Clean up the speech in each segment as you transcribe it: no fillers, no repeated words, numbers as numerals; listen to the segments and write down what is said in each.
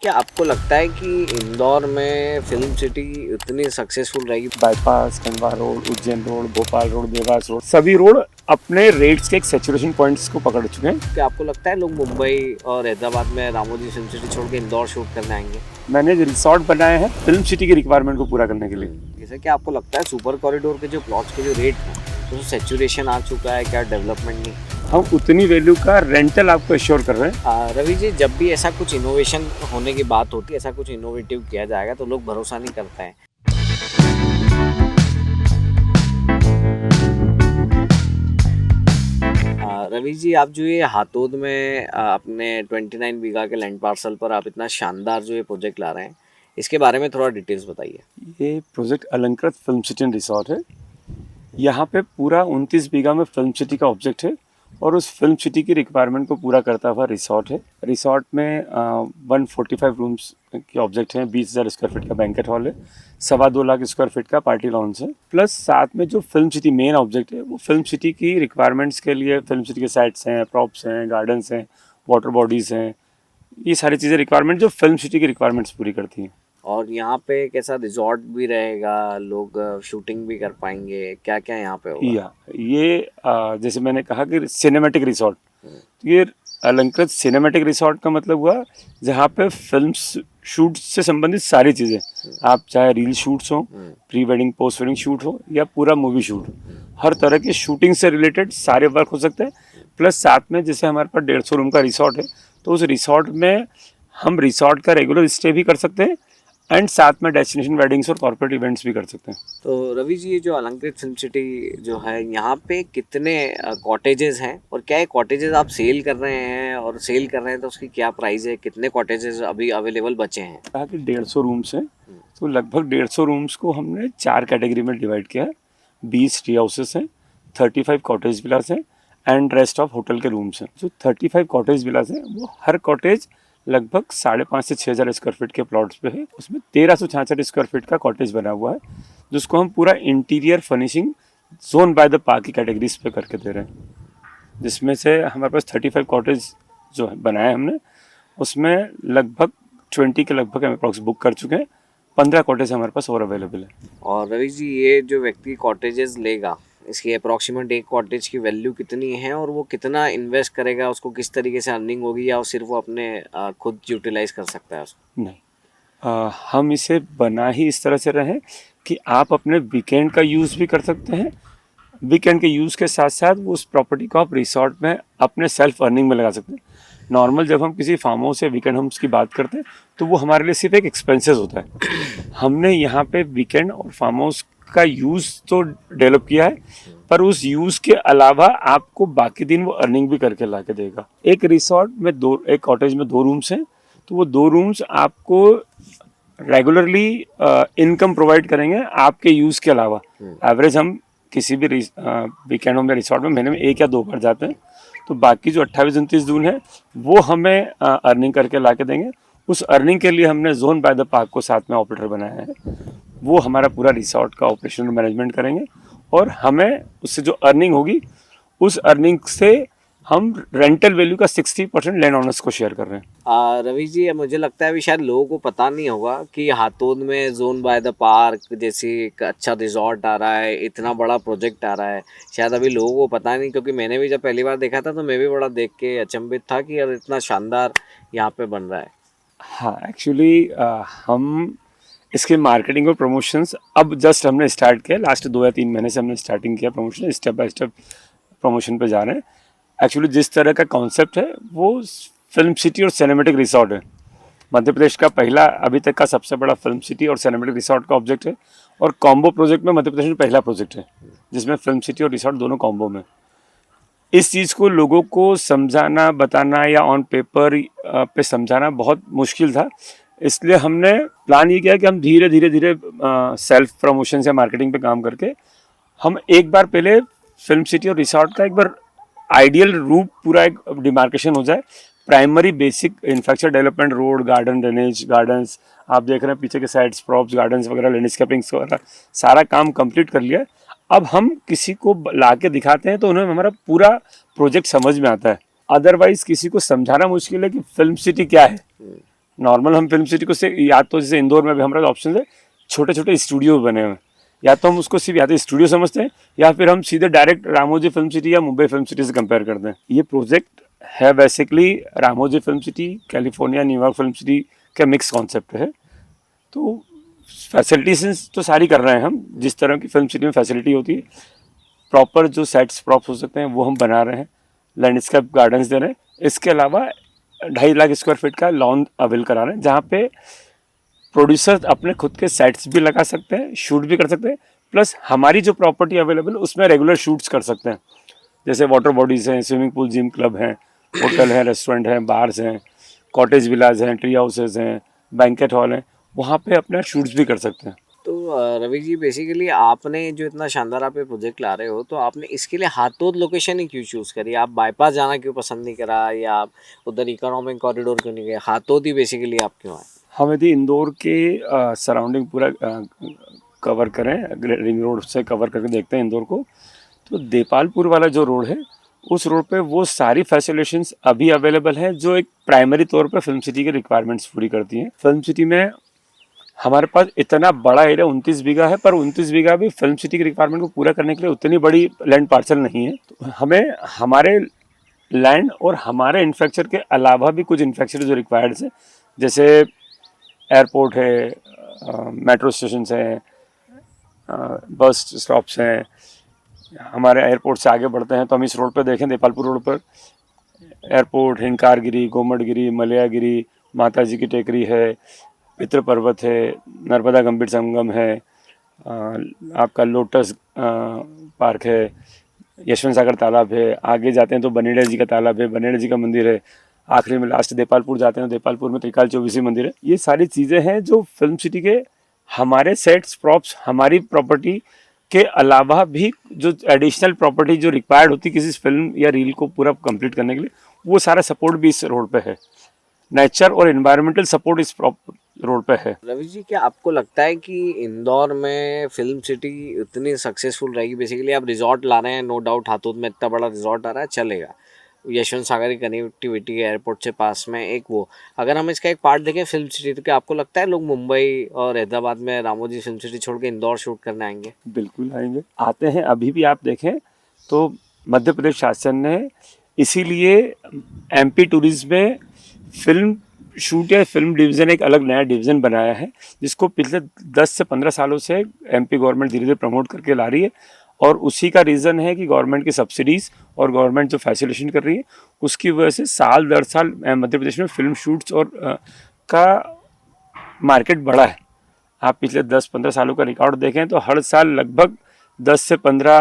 क्या आपको लगता है कि इंदौर में फिल्म सिटी उतनी सक्सेसफुल रहेगी? Bypass, Khandwa road, Ujjain road, Bhopal road, Dewas road, सभी रोड अपने रेट्स के एक सैचुरेशन पॉइंट्स को पकड़ चुके हैं। क्या आपको लगता है लोग मुंबई और हैदराबाद में रामोजी फिल्म सिटी छोड़ के इंदौर शूट करने आएंगे? मैंने जो रिसोर्ट बनाए हैं फिल्म सिटी की रिक्वायरमेंट को पूरा करने के लिए। जैसे क्या आपको लगता है सुपर कॉरिडोर के जो प्लॉट्स के जो रेट हैं तो सैचुरेशन आ चुका है, क्या डेवलपमेंट नहीं? हम उतनी वैल्यू का रेंटल आपको एश्योर कर रहे हैं। रवि जी, जब भी ऐसा कुछ इनोवेशन होने की बात होती है, ऐसा कुछ इनोवेटिव किया जाएगा तो लोग भरोसा नहीं करते हैं। रवि जी, आप जो ये हातोद में अपने 29 बीघा के लैंड पार्सल पर आप इतना शानदार जो ये प्रोजेक्ट ला रहे हैं, इसके बारे में थोड़ा डिटेल्स बताइए। ये प्रोजेक्ट अलंकृत फिल्म सिटी एंड रिसोर्ट है। यहाँ पे पूरा 29 बीघा में फिल्म सिटी का ऑब्जेक्ट है और उस फिल्म सिटी की रिक्वायरमेंट को पूरा करता हुआ रिसोर्ट है। रिसोर्ट में 145 रूम्स के ऑब्जेक्ट हैं, 20,000 स्क्वायर फीट का बैंकेट हॉल है, 2.25 लाख स्क्वायर फीट का पार्टी लॉन्च है। प्लस साथ में जो फिल्म सिटी मेन ऑब्जेक्ट है वो फिल्म सिटी की रिक्वायरमेंट्स के लिए फिल्म सिटी के सेट्स हैं, प्रॉप्स हैं, गार्डन्स हैं, वाटर बॉडीज़ हैं, ये सारी चीज़ें रिक्वायरमेंट जो फिल्म सिटी की रिक्वायरमेंट्स पूरी करती हैं। और यहाँ पे कैसा रिजॉर्ट भी रहेगा, लोग शूटिंग भी कर पाएंगे, क्या क्या यहाँ पे होगा? ये जैसे मैंने कहा कि सिनेमैटिक रिसोर्ट, तो ये अलंकृत सिनेमैटिक रिसोर्ट का मतलब हुआ जहाँ पे फिल्म शूट से संबंधित सारी चीज़ें, आप चाहे रील शूट्स हो, pre wedding post wedding shoot हो या पूरा मूवी शूट, हर तरह की शूटिंग से रिलेटेड सारे वर्क हो सकते हैं। प्लस साथ में जैसे हमारे पास 150 रूम का रिसोर्ट है तो उस रिसोर्ट में हम रिसोर्ट का रेगुलर स्टे भी कर सकते हैं एंड साथ में डेस्टिनेशन वेडिंग्स और कॉर्पोरेट इवेंट्स भी कर सकते हैं। तो रवि जी, ये जो अलंकृत फिल्म सिटी जो है, यहाँ पे कितने कॉटेजेस हैं और क्या ये कॉटेजेस आप सेल कर रहे हैं, और सेल कर रहे हैं तो उसकी क्या प्राइस है, कितने कॉटेजेस अभी अवेलेबल बचे हैं? कहा कि 150 रूम्स हैं तो लगभग 150 रूम्स को हमने 4 कैटेगरी में डिवाइड किया है। 20 टी हाउसेस हैं, 35 कॉटेज विलास हैं एंड रेस्ट ऑफ होटल के रूम्स हैं। जो 35 कॉटेज विलास हैं वो हर कॉटेज लगभग 5,500 से 6,000 स्क्वायर फीट के प्लॉट्स पे है। उसमें 1,366 स्क्वायर फीट का कॉटेज बना हुआ है जिसको हम पूरा interior furnishing zone by the park की कैटेगरीज पे करके दे रहे हैं, जिसमें से हमारे पास 35 कॉटेज जो है बनाए हमने, उसमें लगभग 20 के लगभग हम अप्रॉक्स बुक कर चुके हैं। 15 कॉटेज हमारे पास और अवेलेबल है। और रवि जी, ये जो व्यक्ति कॉटेजेस लेगा, इसकी अप्रॉक्सीमेट एक कॉटेज की वैल्यू कितनी है और वो कितना इन्वेस्ट करेगा, उसको किस तरीके से अर्निंग होगी, या वो सिर्फ वो अपने खुद यूटिलाइज कर सकता है उसको? नहीं, हम इसे बना ही इस तरह से रहे हैं कि आप अपने वीकेंड का यूज़ भी कर सकते हैं। वीकेंड के यूज़ के साथ साथ वो उस प्रॉपर्टी को आप रिसोर्ट में अपने सेल्फ अर्निंग में लगा सकते हैं। नॉर्मल जब हम किसी फार्म हाउस या वीकेंड होम्स की बात करते हैं तो वो हमारे लिए सिर्फ एक एक्सपेंसेस होता है। हमने यहाँ पे वीकेंड और फार्म हाउस का यूज़ तो डेवलप किया है, पर उस यूज़ के अलावा आपको बाकी दिन वो अर्निंग भी करके ला के देगा। एक रिसोर्ट में एक कॉटेज में 2 रूम्स हैं तो वो 2 रूम्स आपको रेगुलरली इनकम प्रोवाइड करेंगे आपके यूज़ के अलावा। एवरेज हम किसी भी वीकेंड में रिसोर्ट में महीने में 1 या 2 बार जाते हैं, तो बाकी जो 28-29 दिन है वो हमें अर्निंग करके ला के देंगे। उस अर्निंग के लिए हमने जोन बाय द पार्क को साथ में ऑपरेटर बनाया है, वो हमारा पूरा रिसोर्ट का ऑपरेशनल मैनेजमेंट करेंगे और हमें उससे जो अर्निंग होगी उस अर्निंग से हम रेंटल वैल्यू का 60% लैंड ओनर्स को शेयर कर रहे हैं। रवि जी, मुझे लगता है अभी शायद लोगों को पता नहीं होगा कि हातोद में जोन बाय द पार्क जैसी एक अच्छा रिजॉर्ट आ रहा है, इतना बड़ा प्रोजेक्ट आ रहा है। शायद अभी लोगों को पता नहीं, क्योंकि मैंने भी जब पहली बार देखा था तो मैं भी बड़ा देख के अचंभित था कि यार इतना शानदार यहाँ पे बन रहा है। हाँ, एक्चुअली हम इसके मार्केटिंग और प्रमोशंस अब जस्ट हमने स्टार्ट किया। लास्ट 2 या 3 महीने से हमने स्टार्टिंग किया promotion, step by step promotion पे जा रहे हैं। एक्चुअली जिस तरह का कॉन्सेप्ट है वो फिल्म सिटी और सिनेमैटिक रिसोर्ट है। मध्य प्रदेश का पहला, अभी तक का सबसे बड़ा फिल्म सिटी और सिनेमैटिक रिसोर्ट का ऑब्जेक्ट है और कॉम्बो प्रोजेक्ट में मध्य प्रदेश में पहला प्रोजेक्ट है जिसमें फिल्म सिटी और रिसोर्ट दोनों कॉम्बो में। इस चीज़ को लोगों को समझाना, बताना या ऑन पेपर पे समझाना बहुत मुश्किल था, इसलिए हमने प्लान ये किया कि हम धीरे धीरे सेल्फ प्रमोशन से मार्केटिंग पे काम करके हम एक बार पहले फिल्म सिटी और रिसोर्ट का एक बार आइडियल रूप पूरा एक डिमार्केशन हो जाए। Primary basic infrastructure development, road, garden, drainage, gardens आप देख रहे हैं पीछे के साइड्स, प्रॉप्स, गार्डन्स वगैरह, लैंडस्केपिंग्स वगैरह सारा काम कंप्लीट कर लिया। अब हम किसी को ला के दिखाते हैं तो उन्हें हमारा पूरा प्रोजेक्ट समझ में आता है। अदरवाइज किसी को समझाना मुश्किल है कि फिल्म सिटी क्या है। नॉर्मल हम फिल्म सिटी को से या तो जैसे इंदौर में भी हमारे ऑप्शन है छोटे छोटे स्टूडियो बने हुए हैं, या तो हम उसको सिर्फ या तो स्टूडियो समझते हैं या फिर हम सीधे डायरेक्ट रामोजी फिल्म सिटी या मुंबई फिल्म सिटी से कंपेयर करते हैं। ये प्रोजेक्ट है basically Ramoji film city, California, New York film city का मिक्स कॉन्सेप्ट है। तो फैसिलिटीज तो सारी कर रहे हैं हम, जिस तरह की फिल्म सिटी में फैसिलिटी होती है, प्रॉपर जो सेट्स प्रॉप्स हो सकते हैं वो हम बना रहे हैं, लैंडस्केप गार्डन्स दे रहे हैं। इसके अलावा 2.5 लाख स्क्वायर फीट का लॉन अवेल करा रहे हैं, जहाँ पे प्रोड्यूसर अपने खुद के सेट्स भी लगा सकते हैं, शूट भी कर सकते हैं, प्लस हमारी जो प्रॉपर्टी अवेलेबल है उसमें रेगुलर शूट्स कर सकते हैं। जैसे वाटर बॉडीज़ हैं, स्विमिंग पूल, जिम क्लब हैं, होटल हैं, रेस्टोरेंट हैं, बार्स हैं, कॉटेज विलाज हैं, ट्री हाउसेज हैं, बैंकेट हॉल हैं, वहाँ पे अपना शूट्स भी कर सकते हैं। तो रवि जी, बेसिकली आपने जो इतना शानदार आप ये प्रोजेक्ट ला रहे हो, तो आपने इसके लिए हाथोद लोकेशन ही क्यों चूज़ करी? आप बाईपास जाना क्यों पसंद नहीं करा, या आप उधर इकोनॉमिक कॉरिडोर क्यों नहीं गए? हाथोद ही बेसिकली आप क्यों आए? हम यदि इंदौर के सराउंडिंग पूरा कवर करें, रिंग रोड से कवर करके देखते हैं इंदौर को, तो देपालपुर वाला जो रोड है उस रोड पे वो सारी फैसिलिटीज अभी अवेलेबल हैं जो एक प्राइमरी तौर पे फिल्म सिटी के रिक्वायरमेंट्स पूरी करती हैं। फिल्म सिटी में हमारे पास इतना बड़ा एरिया 29 बीघा है, पर 29 बीघा भी फिल्म सिटी की रिक्वायरमेंट को पूरा करने के लिए उतनी बड़ी लैंड पार्सल नहीं है। तो हमें हमारे लैंड और हमारे इंफ्रास्ट्रक्चर के अलावा भी कुछ इंफ्रास्ट्रक्चर जो रिक्वायर्ड है, जैसे एयरपोर्ट है, मेट्रो स्टेशन हैं, बस स्टॉप्स हैं। हमारे एयरपोर्ट से आगे बढ़ते हैं तो हम इस रोड पर देखें, देपालपुर रोड पर एयरपोर्ट, हिंकारगिरी, गोमटगिरी, मलयागिरी, माता जी की टेकरी है, पितृ पर्वत है, नर्मदा गंभीर संगम है, आपका लोटस पार्क है, यशवंत सागर तालाब है। आगे जाते हैं तो बनेड़ा जी का तालाब है, बनेड़ा जी का मंदिर है। आखिरी में लास्ट देपालपुर जाते हैं, देपालपुर में त्रिकाल चौबीसी मंदिर है। ये सारी चीज़ें हैं जो फिल्म सिटी के हमारे सेट्स प्रॉप्स, हमारी प्रॉपर्टी के अलावा भी जो एडिशनल प्रॉपर्टी जो रिक्वायर्ड होती किसी फिल्म या रील को पूरा कंप्लीट करने के लिए, वो सारा सपोर्ट भी इस रोड पे है। नेचर और एनवायरमेंटल सपोर्ट इस रोड पे है। रवि जी, क्या आपको लगता है कि इंदौर में फिल्म सिटी उतनी सक्सेसफुल रहेगी? बेसिकली आप रिजॉर्ट ला रहे हैं, नो डाउट हाथोद में इतना बड़ा रिजॉर्ट आ रहा है, चलेगा। यशवंत सागर की कनेक्टिविटी है एयरपोर्ट से पास में, एक वो। अगर हम इसका एक पार्ट देखें फिल्म सिटी, तो क्या आपको लगता है लोग मुंबई और हैदराबाद में रामोजी फिल्म सिटी छोड़ के इंदौर शूट करने आएंगे? बिल्कुल आएंगे, आते हैं। अभी भी आप देखें तो मध्य प्रदेश शासन ने इसीलिए एमपी टूरिज्म में फिल्म शूट या फिल्म डिवीज़न एक अलग नया डिवीज़न बनाया है, जिसको पिछले 10 से 15 सालों से एमपी गवर्नमेंट धीरे धीरे प्रमोट करके ला रही है। और उसी का रीज़न है कि गवर्नमेंट की सब्सिडीज़ और गवर्नमेंट जो फैसिलिटेशन कर रही है उसकी वजह से साल दर साल मध्य प्रदेश में फिल्म शूट्स और का मार्केट बढ़ा है। आप पिछले 10-15 सालों का रिकॉर्ड देखें तो हर साल लगभग 10 से 15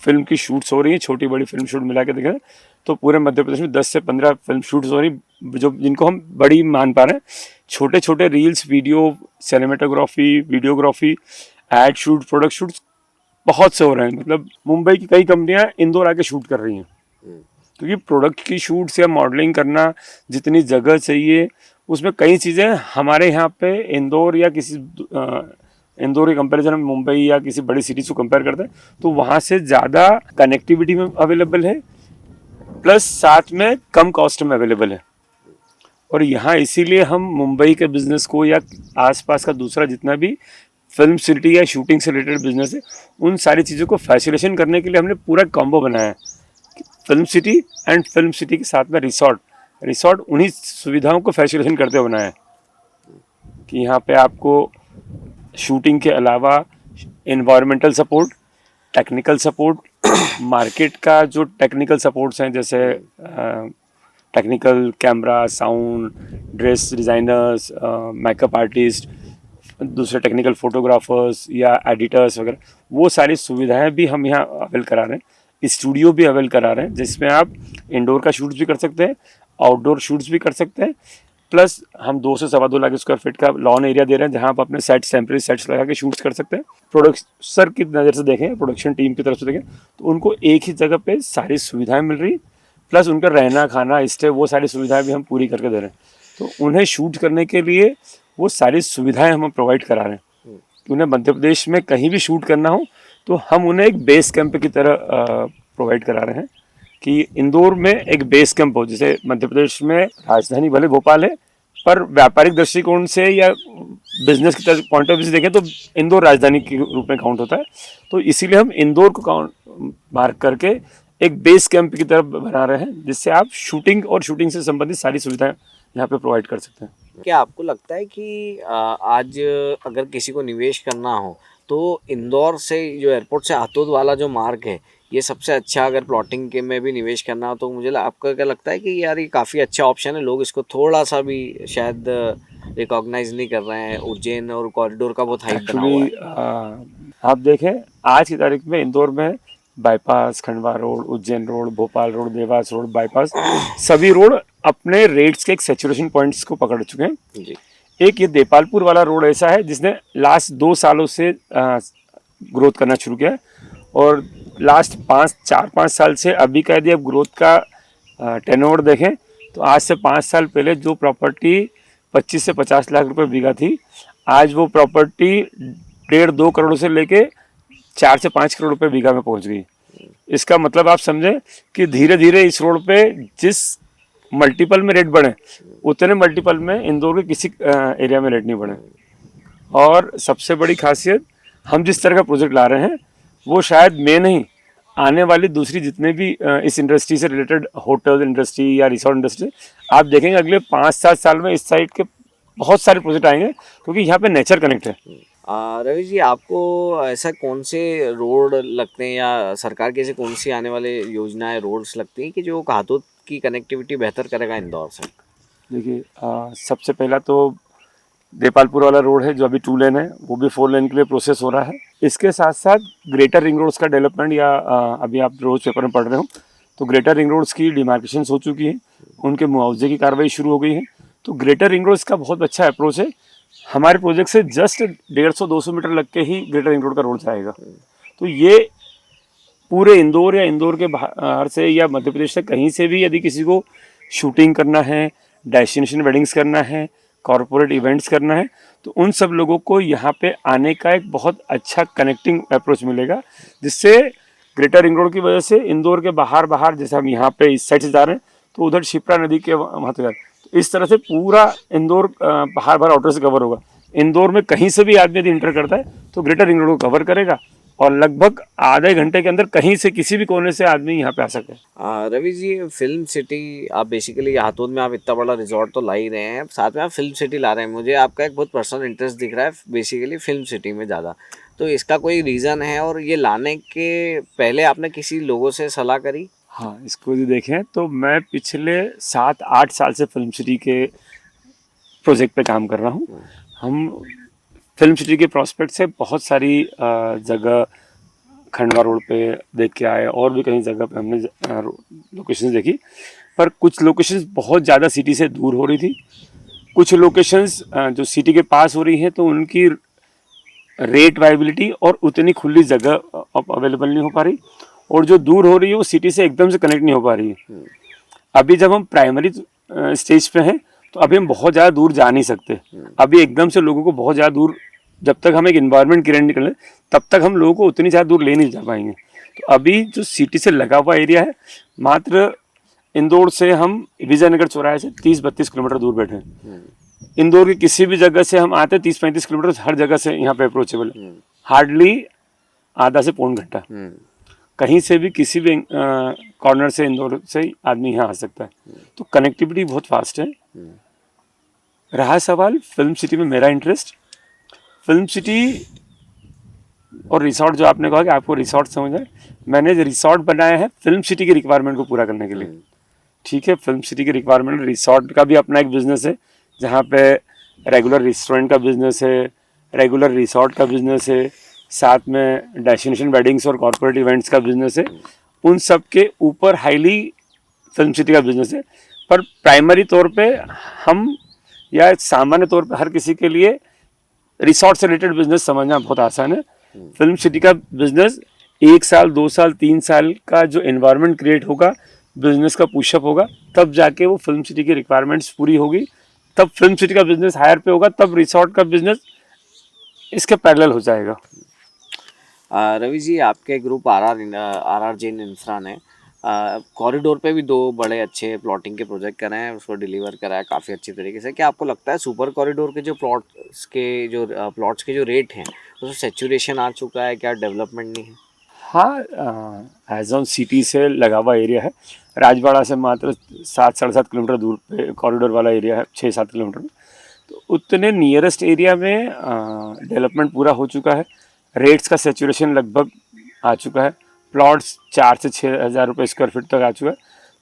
फिल्म की शूट्स हो रही हैं। छोटी बड़ी फिल्म शूट मिला के देखें तो पूरे मध्य प्रदेश में 10 से 15 फिल्म शूट्स हो रही, जो जिनको हम बड़ी मान पा रहे हैं। छोटे छोटे reels, video, cinematography, videography, ad shoot, product shoots बहुत से हो रहे हैं। मतलब मुंबई की कई कंपनियां इंदौर आके शूट कर रही हैं, क्योंकि प्रोडक्ट की शूट्स या मॉडलिंग करना जितनी जगह चाहिए, उसमें कई चीज़ें हमारे यहाँ पे इंदौर या किसी इंदौर के कंपैरिजन में मुंबई या किसी बड़ी सिटीज़ को कंपेयर करते हैं तो वहाँ से ज़्यादा कनेक्टिविटी में अवेलेबल है, प्लस साथ में कम कॉस्ट में अवेलेबल है। और यहाँ इसीलिए हम मुंबई के बिजनेस को या आसपास का दूसरा जितना भी फिल्म सिटी या शूटिंग से रिलेटेड बिजनेस है, उन सारी चीज़ों को फैसिलिटेशन करने के लिए हमने पूरा कॉम्बो बनाया है। Film city and film city के साथ में रिसॉर्ट उन्हीं सुविधाओं को फैसिलिटेशन करते हुए बनाया है कि यहाँ पे आपको शूटिंग के अलावा environmental support, technical support, market का जो टेक्निकल सपोर्ट्स हैं, जैसे technical camera, sound, dress designers, makeup artist, दूसरे टेक्निकल फोटोग्राफर्स या एडिटर्स वगैरह, वो सारी सुविधाएं भी हम यहाँ अवेल करा रहे हैं। स्टूडियो भी अवेल करा रहे हैं जिसमें आप इंडोर का शूट्स भी कर सकते हैं, आउटडोर शूट्स भी कर सकते हैं। प्लस हम 2 से 2.25 लाख स्क्वायर फीट का लॉन एरिया दे रहे हैं जहाँ आप अपने सेट्स, टेम्परेरी सेट्स लगा के शूट्स कर सकते हैं। प्रोड्यूसर की नज़र से देखें, प्रोडक्शन टीम की तरफ से देखें तो उनको एक ही जगह पे सारी सुविधाएं मिल रही, प्लस उनका रहना, खाना, स्टे, वो सारी सुविधाएं भी हम पूरी करके दे रहे हैं। तो उन्हें शूट करने के लिए वो सारी सुविधाएं हम प्रोवाइड करा रहे हैं। उन्हें मध्य प्रदेश में कहीं भी शूट करना हो तो हम उन्हें एक बेस कैंप की तरह प्रोवाइड करा रहे हैं कि इंदौर में एक बेस कैंप हो। जैसे मध्य प्रदेश में राजधानी भले भोपाल है, पर व्यापारिक दृष्टिकोण से या बिजनेस की पॉइंट ऑफ व्यू से देखें तो इंदौर राजधानी के रूप में काउंट होता है। तो इसीलिए हम इंदौर को काउंट मार्क करके एक बेस कैंप की तरफ बना रहे हैं, जिससे आप शूटिंग और शूटिंग से संबंधित सारी सुविधाएं यहाँ पे प्रोवाइड कर सकते हैं। क्या आपको लगता है कि आज अगर किसी को निवेश करना हो तो इंदौर से जो एयरपोर्ट से हाथोद वाला जो मार्ग है ये सबसे अच्छा, अगर प्लॉटिंग के में भी निवेश करना हो तो आपको क्या लगता है कि यार ये काफ़ी अच्छा ऑप्शन है, लोग इसको थोड़ा सा भी शायद रिकॉग्नाइज नहीं कर रहे हैं, उज्जैन और कॉरिडोर का बहुत हाइप बना हुआ है। एक्चुअली आप देखें आज की तारीख में इंदौर में bypass, Khandwa road, Ujjain road, Bhopal road, Dewas road, bypass सभी रोड अपने रेट्स के एक सैचुरेशन पॉइंट्स को पकड़ चुके हैं। जी। एक ये देपालपुर वाला रोड ऐसा है जिसने लास्ट 2 सालों से ग्रोथ करना शुरू किया है, और लास्ट 4-5 साल से अभी का यदि आप ग्रोथ का टर्नओवर देखें तो आज से 5 साल पहले जो प्रॉपर्टी 25 से 50 लाख रुपए बीघा थी, आज वो प्रॉपर्टी 1.5-2 करोड़ से लेके 4 से 5 करोड़ रुपए बीघा में पहुंच गई। इसका मतलब आप समझें कि धीरे धीरे इस रोड पे जिस मल्टीपल में रेट बढ़े उतने मल्टीपल में इंदौर के किसी एरिया में रेट नहीं बढ़े। और सबसे बड़ी खासियत, हम जिस तरह का प्रोजेक्ट ला रहे हैं वो शायद मैं नहीं, आने वाली दूसरी जितने भी इस इंडस्ट्री से रिलेटेड होटल इंडस्ट्री या रिसोर्ट इंडस्ट्री, आप देखेंगे अगले 5-7 साल में इस साइड के बहुत सारे प्रोजेक्ट आएंगे, क्योंकि यहाँ पे नेचर कनेक्ट है। रवि जी, आपको ऐसा कौन से रोड लगते हैं या सरकार की ऐसे कौन सी आने वाले योजनाएं, रोड्स लगती हैं कि जो हाथोद की कनेक्टिविटी बेहतर करेगा इंदौर से? देखिए सबसे पहला तो देपालपुर वाला रोड है जो अभी 2 लेन है, वो भी 4 लेन के लिए प्रोसेस हो रहा है। इसके साथ साथ ग्रेटर रिंग रोड्स का डेवलपमेंट, या अभी आप रोज पेपर में पढ़ रहे हो तो ग्रेटर रिंग रोड्स की डिमार्केशन हो चुकी है, उनके मुआवजे की कार्रवाई शुरू हो गई है। तो ग्रेटर रिंग रोड्स का बहुत अच्छा अप्रोच है। हमारे प्रोजेक्ट से जस्ट 150-200 मीटर लग के ही ग्रेटर रिंग रोड का रोड जाएगा। तो ये पूरे इंदौर या इंदौर के बाहर से या मध्य प्रदेश से कहीं से भी यदि किसी को शूटिंग करना है, डेस्टिनेशन वेडिंग्स करना है, कॉरपोरेट इवेंट्स करना है, तो उन सब लोगों को यहाँ पे आने का एक बहुत अच्छा कनेक्टिंग अप्रोच मिलेगा, जिससे ग्रेटर रिंग रोड की वजह से इंदौर के बाहर जैसे हम यहाँ पे इस साइड से जा रहे हैं तो उधर शिप्रा नदी के वहाँ तक, तो इस तरह से पूरा इंदौर बाहर आउटर से कवर होगा। इंदौर में कहीं से भी आदमी यदि इंटर करता है तो ग्रेटर रिंग रोड को कवर करेगा, और लगभग आधे घंटे के अंदर कहीं से किसी भी कोने से आदमी यहाँ पे आ सकते हैं। रवि जी, फिल्म सिटी आप बेसिकली हाथोद में आप इतना बड़ा रिजॉर्ट तो ला ही रहे हैं, साथ में आप फिल्म सिटी ला रहे हैं। मुझे आपका एक बहुत पर्सनल इंटरेस्ट दिख रहा है बेसिकली फिल्म सिटी में ज़्यादा, तो इसका कोई रीज़न है? और ये लाने के पहले आपने किसी लोगों से सलाह करी? हाँ, इसको यदि देखें तो मैं पिछले 7-8 साल से फिल्म सिटी के प्रोजेक्ट पे काम कर रहा हूँ। हम फिल्म सिटी के प्रॉस्पेक्ट से बहुत सारी जगह खंडवा रोड पे देख के आए, और भी कई जगह पे हमने लोकेशंस देखी, पर कुछ लोकेशंस बहुत ज़्यादा सिटी से दूर हो रही थी। कुछ लोकेशंस जो सिटी के पास हो रही हैं तो उनकी रेट वाइबिलिटी और उतनी खुली जगह अवेलेबल नहीं हो पा रही, और जो दूर हो रही है वो सिटी से एकदम से कनेक्ट नहीं हो पा रही है। अभी जब हम प्राइमरी स्टेज पे हैं तो अभी हम बहुत ज़्यादा दूर जा नहीं सकते। अभी एकदम से लोगों को बहुत ज़्यादा दूर, जब तक हम एक इन्वायरमेंट क्रिएट निकले तब तक हम लोगों को उतनी ज़्यादा दूर ले नहीं जा पाएंगे। तो अभी जो सिटी से लगा हुआ एरिया है, मात्र इंदौर से हम विजयनगर चौराहे से 30-32 किलोमीटर दूर बैठे हैं। इंदौर की किसी भी जगह से हम आते 30-35 किलोमीटर, हर जगह से यहाँ पे अप्रोचेबल है। हार्डली आधा से पौन घंटा कहीं से भी किसी भी कॉर्नर से इंदौर से आदमी यहाँ आ सकता है। तो कनेक्टिविटी बहुत फास्ट है। रहा सवाल फिल्म सिटी में मेरा इंटरेस्ट, फिल्म सिटी और रिसोर्ट, जो आपने कहा कि आपको रिसोर्ट समझ है, मैंने रिसोर्ट बनाया है फिल्म सिटी की रिक्वायरमेंट को पूरा करने के लिए। ठीक है, फिल्म सिटी की रिक्वायरमेंट, रिसोर्ट का भी अपना एक बिजनेस है जहाँ पे रेगुलर रेस्टोरेंट का बिजनेस है, रेगुलर रिसोर्ट का बिजनेस है, साथ में डेस्टिनेशन वेडिंग्स और कॉर्पोरेट इवेंट्स का बिजनेस है। उन सब के ऊपर हाईली फिल्म सिटी का बिजनेस है। पर प्राइमरी तौर पे हम, या सामान्य तौर पे हर किसी के लिए रिसोर्ट से रिलेटेड बिजनेस समझना बहुत आसान है। फिल्म सिटी का बिजनेस 1 साल 2 साल 3 साल का जो एनवायरनमेंट क्रिएट होगा, बिजनेस का पुशअप होगा, तब जाके वो फिल्म सिटी की रिक्वायरमेंट्स पूरी होगी, तब फिल्म सिटी का बिजनेस हायर पे होगा, तब रिसोर्ट का बिजनेस इसके पैरेलल हो जाएगा। रवि जी, आपके group R R Jain infra ने कॉरिडोर पे भी 2 बड़े अच्छे प्लॉटिंग के प्रोजेक्ट करे हैं, उसको डिलीवर करा है काफ़ी अच्छी तरीके से। क्या आपको लगता है सुपर कॉरिडोर के जो प्लॉट्स के जो रेट हैं उसमें सैचुरेशन आ चुका है, क्या डेवलपमेंट नहीं है? हाँ, एज ऑन सिटी से लगा हुआ एरिया है। राजवाड़ा से मात्र 7-7.5 किलोमीटर दूर पे कॉरिडोर वाला एरिया है, 6-7 किलोमीटर में। तो उतने नियरेस्ट एरिया में डेवलपमेंट पूरा हो चुका है। रेट्स का सेचुरेशन लगभग आ चुका है। प्लॉट्स 4 से 6 हज़ार रुपये स्क्वायर फीट तक आ चुका है।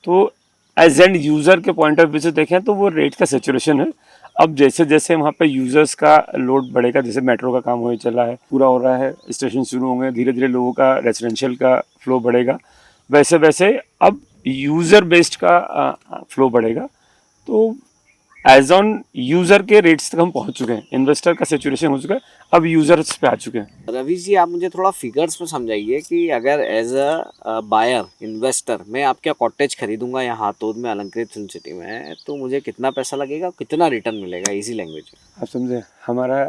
तो एज एंड यूज़र के पॉइंट ऑफ व्यू से देखें तो वो रेट का सेचुरेशन है। अब जैसे जैसे वहाँ पे यूज़र्स का लोड बढ़ेगा, जैसे मेट्रो का काम हो चला है, पूरा हो रहा है, स्टेशन शुरू होंगे, धीरे धीरे लोगों का रेजिडेंशियल का फ्लो बढ़ेगा, वैसे वैसे अब यूज़र बेस्ड का फ्लो बढ़ेगा। तो एज ऑन यूज़र के रेट्स तक हम पहुँच चुके हैं। इन्वेस्टर का सिचुएशन हो चुका है, अब यूज़र्स पे आ चुके हैं। रवि जी, आप मुझे थोड़ा फिगर्स में समझाइए कि अगर एज अ बायर इन्वेस्टर मैं आपका कॉटेज खरीदूंगा यहाँ हाथोद में अलंकृत फिल्म सिटी में, तो मुझे कितना पैसा लगेगा, कितना रिटर्न मिलेगा, इजी लैंग्वेज में? आप समझे, हमारा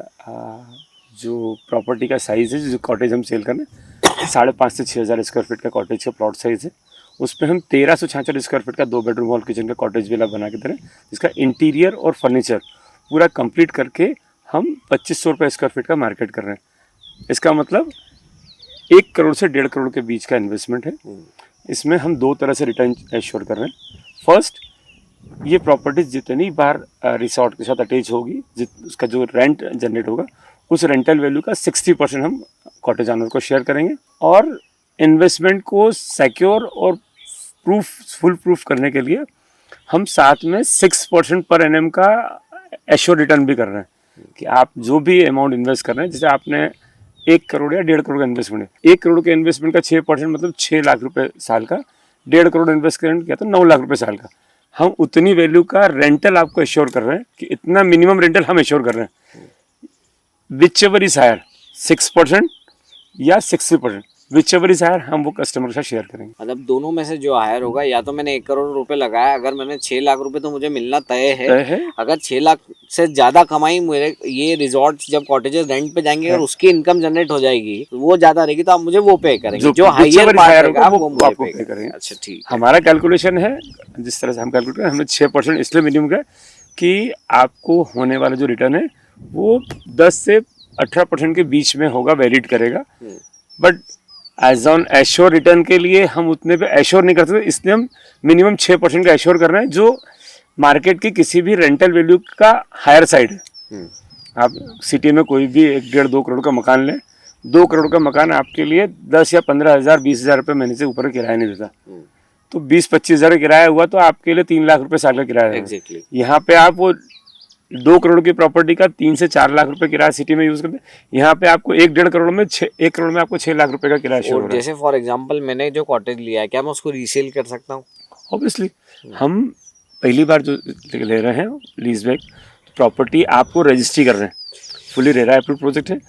जो प्रॉपर्टी का साइज़ है, जो कॉटेज हम सेल कर रहे हैं, 5.5 से 6 हज़ार स्क्वायर फीट का कॉटेज का प्लॉट साइज़ है। उस पर हम 1366 स्क्वायर फीट का 2 बेडरूम हॉल किचन का कॉटेज विला बना के दे रहे हैं, जिसका इंटीरियर और फर्नीचर पूरा कंप्लीट करके हम 2500 रुपये स्क्वायर फीट का मार्केट कर रहे हैं। इसका मतलब 1 करोड़ से 1.5 करोड़ के बीच का इन्वेस्टमेंट है। इसमें हम 2 तरह से रिटर्न एश्योर कर रहे हैं। फर्स्ट, ये प्रॉपर्टी जितनी बार रिसोर्ट के साथ अटैच होगी, उसका जो रेंट जनरेट होगा, उस रेंटल वैल्यू का 60% हम कॉटेज ऑनर को शेयर करेंगे। और इन्वेस्टमेंट को सिक्योर और फुल प्रूफ करने के लिए हम साथ में 6% पर एनएम का एश्योर रिटर्न भी कर रहे हैं कि आप जो भी अमाउंट इन्वेस्ट कर रहे हैं, जैसे आपने 1 करोड़ या 1.5 करोड़ का इन्वेस्टमेंट है, 1 करोड़ के इन्वेस्टमेंट का 6% मतलब 6 लाख रुपए साल का, 1.5 करोड़ इन्वेस्टमेंट किया तो 9 लाख रुपए साल का। हम उतनी वैल्यू का रेंटल आपको एश्योर कर रहे हैं कि इतना मिनिमम रेंटल हम एश्योर कर रहे हैं। विच एवर इज हायर, 6% या 60%, विच एवर इज हायर, हम वो कस्टमर के साथ शेयर करेंगे। मतलब दोनों में से जो हायर होगा, या तो मैंने 1 करोड़ रुपए लगाया, अगर मैंने 6 लाख रुपए तो मुझे मिलना तय है। अगर 6 लाख से ज्यादा कमाई मेरे ये रिजॉर्ट जब कॉटेजेस रेंट पे जाएंगे और उसकी इनकम जनरेट हो जाएगी, वो ज्यादा रहेगी, तो आप मुझे वो पे करेंगे, जो हायर पार्ट रहेगा वो मुझे पे करेंगे। अच्छा, ठीक। हमारा कैलकुलेशन है, जिस तरह से हम कैलकुलेट करें, हमने 6% इसलिए मिनिमम का कि आपको होने वाला जो रिटर्न है वो 10 से 18% के बीच में होगा, वेरीड करेगा। But as on assure return के लिए हम उतने पे एश्योर नहीं कर सकते, इसलिए हम मिनिमम 6% का एश्योर कर रहे हैं, जो मार्केट की किसी भी रेंटल वैल्यू का हायर साइड है। आप सिटी में कोई भी 1-1.5-2 करोड़ का मकान लें, 2 करोड़ का मकान आपके लिए 10 या 15 हज़ार 20 हज़ार रुपये महीने से ऊपर किराया नहीं देता। तो 20-25 हज़ार का किराया हुआ तो आपके लिए 3 लाख रुपए साल का किराया है। यहाँ पे आप वो 2 करोड़ की प्रॉपर्टी का 3 से 4 लाख रुपए किराया सिटी में यूज करते हैं, यहाँ पे आपको 1-1.5 करोड़ में 1 करोड़ में आपको 6 लाख रुपए का किराया शो हो रहा है। जैसे फॉर एग्जांपल मैंने जो कॉटेज लिया है, क्या मैं उसको रीसेल कर सकता हूँ? ऑब्वियसली, हम पहली बार जो ले रहे हैं लीज बैक प्रॉपर्टी, आपको रजिस्ट्री कर रहे हैं, फुली रेरा अप्रूव्ड प्रोजेक्ट है,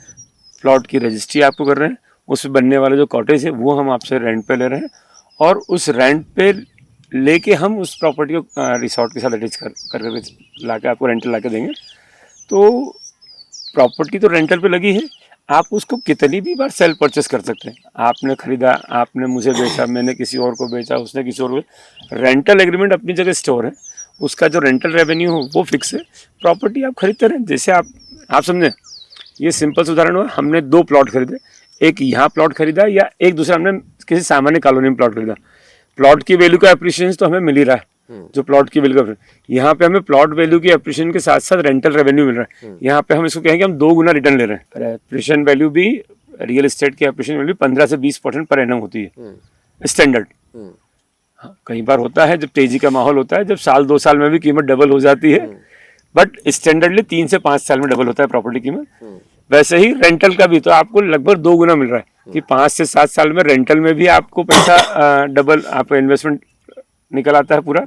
प्लॉट की रजिस्ट्री आपको कर रहे हैं, उस बनने वाला जो कॉटेज है वो हम आपसे रेंट पे ले रहे हैं, और उस रेंट पे लेके हम उस प्रॉपर्टी को रिसोर्ट के साथ अटैच कर ला के आपको रेंटल ला के देंगे। तो प्रॉपर्टी तो रेंटल पे लगी है, आप उसको कितनी भी बार सेल परचेस कर सकते हैं। आपने खरीदा, आपने मुझे बेचा, मैंने किसी और को बेचा, उसने किसी और को, रेंटल एग्रीमेंट अपनी जगह स्टोर है, उसका जो रेंटल रेवेन्यू हो वो फिक्स है। प्रॉपर्टी आप खरीदते रहें, जैसे आप समझें, ये सिंपल उदाहरण हुआ, हमने 2 प्लॉट खरीदे, एक यहाँ प्लॉट खरीदा या एक दूसरा हमने किसी सामान्य कॉलोनी में प्लॉट खरीदा, प्लॉट की वैल्यू का एप्रिशिएशन तो हमें मिल ही रहा है, जो प्लॉट की वैल्यू का, यहाँ पे हमें प्लॉट वैल्यू की एप्रिशिएशन के साथ साथ रेंटल रेवेन्यू मिल रहा है। यहाँ पे हम इसको कहेंगे हम 2 गुना रिटर्न ले रहे हैं। एप्रिशिएशन वैल्यू भी, रियल एस्टेट की एप्रिशिएशन वैल्यू 15 से 20% पर एनम होती है स्टैंडर्ड। हाँ, कई बार होता है जब तेजी का माहौल होता है, जब 1-2 साल में भी कीमत डबल हो जाती है, बट स्टैंडर्डली 3 से 5 साल में डबल होता है प्रॉपर्टी कीमत। वैसे ही रेंटल का भी तो आपको लगभग 2 गुना मिल रहा है कि 5 से 7 साल में रेंटल में भी आपको पैसा डबल आपका इन्वेस्टमेंट निकल आता है पूरा,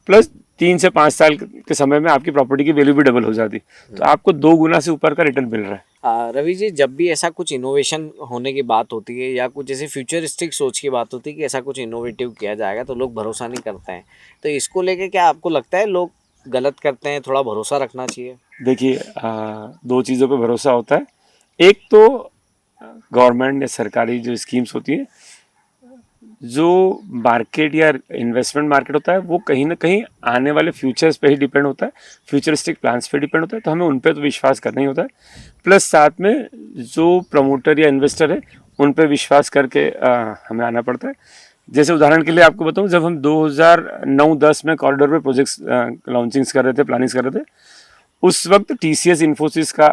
प्लस 3 से 5 साल के समय में आपकी प्रॉपर्टी की वैल्यू भी डबल हो जाती है, तो आपको 2 गुना से ऊपर का रिटर्न मिल रहा है। रवि जी, जब भी ऐसा कुछ इनोवेशन होने की बात होती है या कुछ जैसे फ्यूचरिस्टिक सोच की बात होती है कि ऐसा कुछ इनोवेटिव किया जाएगा, तो लोग भरोसा नहीं करते हैं, तो इसको लेके क्या आपको लगता है लोग गलत करते हैं, थोड़ा भरोसा रखना चाहिए? देखिए, 2 चीज़ों पे भरोसा होता है। एक तो गवर्नमेंट या सरकारी जो स्कीम्स होती है, जो मार्केट या इन्वेस्टमेंट मार्केट होता है वो कहीं ना कहीं आने वाले फ्यूचर्स पे ही डिपेंड होता है, फ्यूचरिस्टिक प्लान्स पे डिपेंड होता है, तो हमें उन पे तो विश्वास करना ही होता है। प्लस साथ में जो प्रमोटर या इन्वेस्टर है उन पे विश्वास करके हमें आना पड़ता है। जैसे उदाहरण के लिए आपको बताऊं, जब हम 2009-10 में कॉरिडोर पे प्रोजेक्ट्स लॉन्चिंग्स कर रहे थे, प्लानिंग्स कर रहे थे, उस वक्त टीसीएस इन्फोसिस का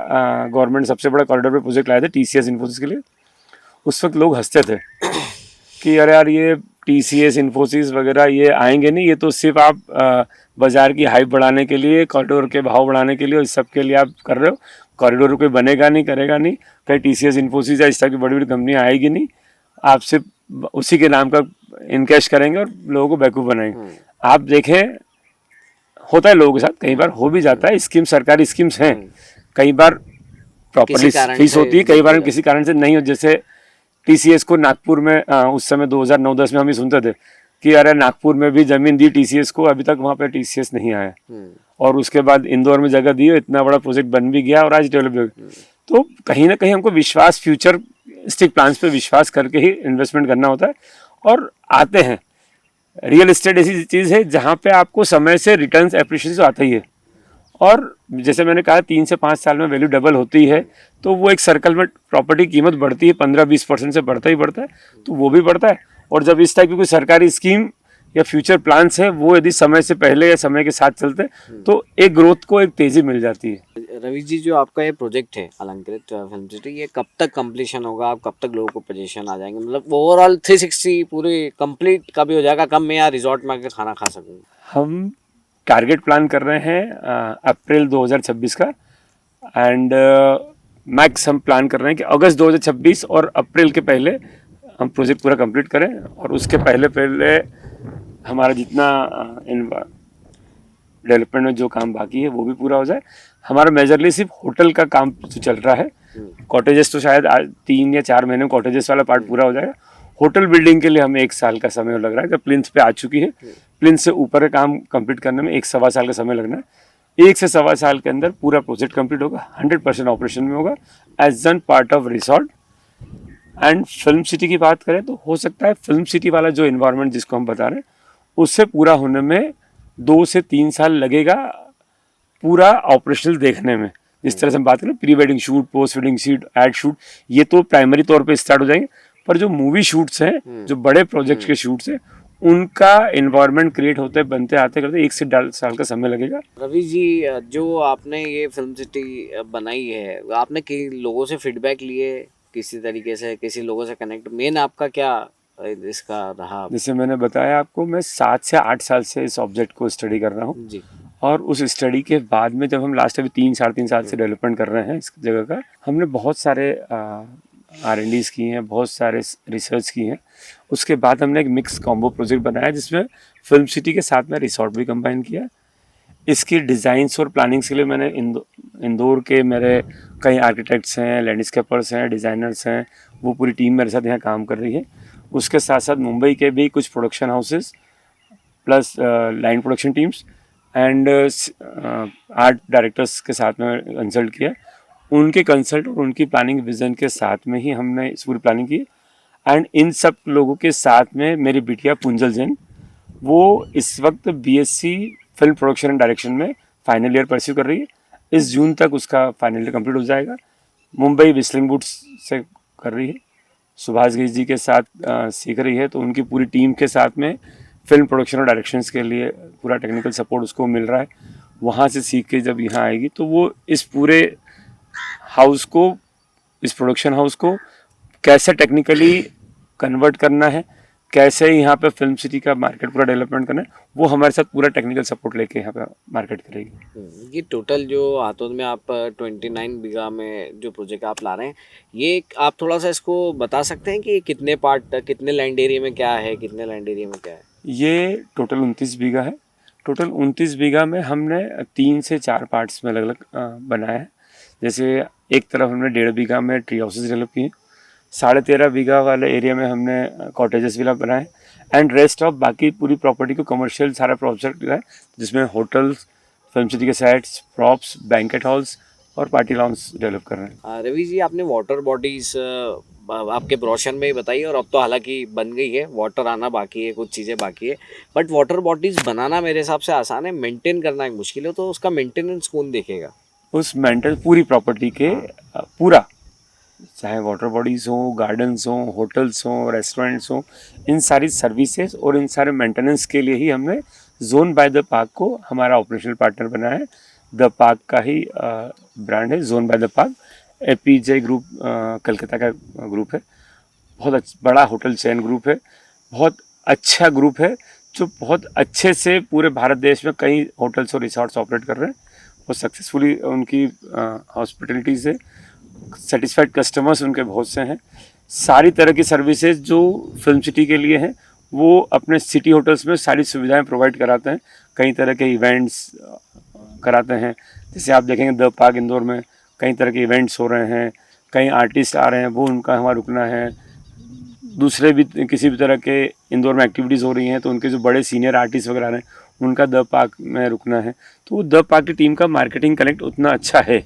गवर्नमेंट सबसे बड़ा कॉरिडोर पे प्रोजेक्ट लाए थे टीसीएस इन्फोसिस के लिए। उस वक्त लोग हंसते थे कि अरे यार ये टीसीएस इन्फोसिस वगैरह ये आएंगे नहीं, ये तो सिर्फ आप बाजार की हाइप बढ़ाने के लिए, कॉरिडोर के भाव बढ़ाने के लिए, इस सब के लिए आप कर रहे हो। कॉरिडोर कोई बनेगा नहीं, करेगा नहीं, कहीं टीसीएस इन्फोसिस या इस तरह की बड़ी बड़ी कंपनी आएगी नहीं, आप सिर्फ उसी के नाम का इनकैश करेंगे और लोगों को बेवकूफ़ बनाएंगे। आप देखें, होता है लोगों के साथ, कई बार हो भी जाता है, स्कीम सरकारी स्कीम्स हैं, कई बार प्रॉपर्ली फीस होती है, कई बार किसी कारण से नहीं हो। जैसे टीसीएस को नागपुर में उस समय 2009-10 में हम ही सुनते थे कि अरे नागपुर में भी जमीन दी टीसीएस को, अभी तक वहाँ पे टीसीएस नहीं आया, और उसके बाद इंदौर में जगह दी, इतना बड़ा प्रोजेक्ट बन भी गया और आज डेवलप भी हो गया। तो कहीं ना कहीं हमको विश्वास, फ्यूचर स्टिक प्लान्स पे विश्वास करके ही इन्वेस्टमेंट करना होता है। और आते हैं, रियल एस्टेट ऐसी चीज़ है जहाँ पे आपको समय से रिटर्न्स एप्रिशिएशन तो आता ही है, और जैसे मैंने कहा 3 से 5 साल में वैल्यू डबल होती है, तो वो एक सर्कल में प्रॉपर्टी कीमत बढ़ती है, 15-20% से बढ़ता ही बढ़ता है, तो वो भी बढ़ता है। और जब इस टाइप की कोई सरकारी स्कीम या फ्यूचर प्लान्स है वो यदि समय से पहले या समय के साथ चलते तो एक ग्रोथ को एक तेज़ी मिल जाती है। रवि जी, जो आपका ये प्रोजेक्ट है अलंकृत फिल्म सिटी, ये कब तक कंप्लीशन होगा? आप कब तक लोगों को पोजीशन आ जाएंगे? मतलब ओवरऑल 360 पूरी कंप्लीट कभी हो जाएगा? कब मैं यहाँ रिजॉर्ट में आकर खाना खा सकूँगा? हम टारगेट प्लान कर रहे हैं अप्रैल 2026 का, एंड मैक्स हम प्लान कर रहे हैं कि अगस्त 2026 और अप्रैल के पहले हम प्रोजेक्ट पूरा कंप्लीट करें, और उसके पहले पहले हमारा जितना डेवलपमेंट में जो काम बाकी है वो भी पूरा हो जाए। हमारा मेजरली सिर्फ होटल का काम जो चल रहा है, कॉटेजेस तो शायद 3 या 4 महीने में कॉटेजेस वाला पार्ट पूरा हो जाएगा। होटल बिल्डिंग के लिए हमें 1 साल का समय लग रहा है, जब प्लिंथ पे आ चुकी है, प्लिंथ से ऊपर का काम कंप्लीट करने में 1-1.25 साल का समय लगना है। 1 से 1.25 साल के अंदर पूरा प्रोजेक्ट कंप्लीट होगा, 100% ऑपरेशन में होगा as an part of resort. And film city की बात करें तो हो सकता है फिल्म सिटी वाला जो इन्वायरमेंट जिसको हम बता रहे हैं उससे पूरा होने में 2 से 3 साल लगेगा, पूरा ऑपरेशनल देखने में। जिस तरह से हम बात करें pre wedding shoot, post wedding shoot, ad shoot, ये तो प्राइमरी तौर पे स्टार्ट हो जाएंगे, पर जो मूवी शूट्स हैं, जो बड़े प्रोजेक्ट के शूट्स हैं, उनका इन्वायरमेंट क्रिएट होते बनते आते करते 1 से 1.5 साल का समय लगेगा। रवि जी, जो आपने ये फिल्म सिटी बनाई है, आपने कई लोगों से फीडबैक लिए? किसी तरीके से किसी लोगों से कनेक्ट, मेन आपका क्या इसका रहा? जैसे मैंने बताया आपको, मैं 7 से 8 साल से इस ऑब्जेक्ट को स्टडी कर रहा हूँ जी। और उस स्टडी के बाद में जब हम लास्ट अभी 3-3.5 साल से डेवलपमेंट कर रहे हैं इस जगह का, हमने बहुत सारे R&Ds की हैं, बहुत सारे रिसर्च की हैं। उसके बाद हमने एक मिक्स कॉम्बो प्रोजेक्ट बनाया जिसमें फिल्म सिटी के साथ में रिसोर्ट भी कंबाइन किया। इसकी डिज़ाइंस और प्लानिंग्स के लिए मैंने इंदौर के मेरे कई आर्किटेक्ट्स हैं, लैंडस्केपर्स हैं, डिज़ाइनर्स हैं, वो पूरी टीम मेरे साथ यहाँ काम कर रही है। उसके साथ साथ मुंबई के भी कुछ production houses plus line production teams and art directors के साथ में कंसल्ट किया। उनके कंसल्ट और उनकी प्लानिंग विजन के साथ में ही हमने इस पूरी प्लानिंग की। एंड इन सब लोगों के साथ में मेरी बिटिया पुंजल जैन, वो इस वक्त BSc film production and direction में फाइनल ईयर परस्यू कर रही है। इस जून तक उसका फाइनल ईयर कंप्लीट हो जाएगा। मुंबई विस्लिंग वुड्स से कर रही है, सुभाष घई जी के साथ सीख रही है, तो उनकी पूरी टीम के साथ में फिल्म प्रोडक्शन और डायरेक्शंस के लिए पूरा टेक्निकल सपोर्ट उसको मिल रहा है। वहाँ से सीख के जब यहाँ आएगी तो वो इस पूरे हाउस को, इस प्रोडक्शन हाउस को कैसे टेक्निकली कन्वर्ट करना है, कैसे यहाँ पे फिल्म सिटी का मार्केट पूरा डेवलपमेंट करना है, वो हमारे साथ पूरा टेक्निकल सपोर्ट लेके यहाँ पे मार्केट करेगी। ये टोटल जो हाथोद में आप 29 बीघा में जो प्रोजेक्ट आप ला रहे हैं, ये आप थोड़ा सा इसको बता सकते हैं कि कितने पार्ट, कितने लैंड एरिया में क्या है, कितने लैंड एरिया में क्या है? ये टोटल 29 बीघा है। टोटल 29 बीघा में हमने 3 से 4 पार्ट्स में अलग अलग बनाया है। जैसे एक तरफ हमने 1.5 बीघा में ट्री हाउसेज डेवलप किए, 13.5 बीघा वाले एरिया में हमने कॉटेजेस विला बनाए, एंड रेस्ट ऑफ बाकी पूरी प्रॉपर्टी को कमर्शियल सारा प्रोजेक्ट है जिसमें होटल्स, फिल्म सिटी के सेट्स, प्रॉप्स, बैंकेट हॉल्स और पार्टी लॉन्स डेवलप कर रहे हैं। रवि जी, आपने वाटर बॉडीज आपके ब्रोशर में ही बताइए। और अब तो हालांकि बन गई है, वाटर आना बाकी है, कुछ चीज़ें बाकी है। बट वाटर बॉडीज बनाना मेरे हिसाब से आसान है, मेंटेन करना एक मुश्किल है। तो उसका मेंटेनेंस कौन देखेगा? उस मेंटेन पूरी प्रॉपर्टी के हाँ। पूरा, चाहे वाटर बॉडीज़ हों, गार्डन्स हों, होटल्स हों, रेस्टोरेंट्स हों, इन सारी सर्विसेज और इन सारे मेंटेनेंस के लिए ही हमने जोन बाय द पार्क को हमारा ऑपरेशनल पार्टनर बनाया है। द पार्क का ही ब्रांड है zone by the park. APJ group Calcutta का ग्रुप है, बहुत बड़ा होटल चेन ग्रुप है, बहुत अच्छा ग्रुप है, जो बहुत अच्छे से पूरे भारत देश में कई होटल्स और रिसॉर्ट्स ऑपरेट कर रहे हैं और सक्सेसफुली उनकी हॉस्पिटलिटी से सेटिस्फाइड कस्टमर्स उनके बहुत से हैं। सारी तरह की सर्विसेज जो फिल्म सिटी के लिए हैं वो अपने सिटी होटल्स में सारी सुविधाएं प्रोवाइड कराते हैं। कई तरह के इवेंट्स कराते हैं, जैसे आप देखेंगे द पार्क इंदौर में कई तरह के इवेंट्स हो रहे हैं, कई आर्टिस्ट आ रहे हैं, वो उनका वहाँ रुकना है। दूसरे भी किसी भी तरह के इंदौर में एक्टिविटीज़ हो रही हैं तो उनके जो बड़े सीनियर आर्टिस्ट वगैरह आ रहे हैं उनका द पार्क में रुकना है। तो द पार्क की टीम का मार्केटिंग कनेक्ट उतना अच्छा है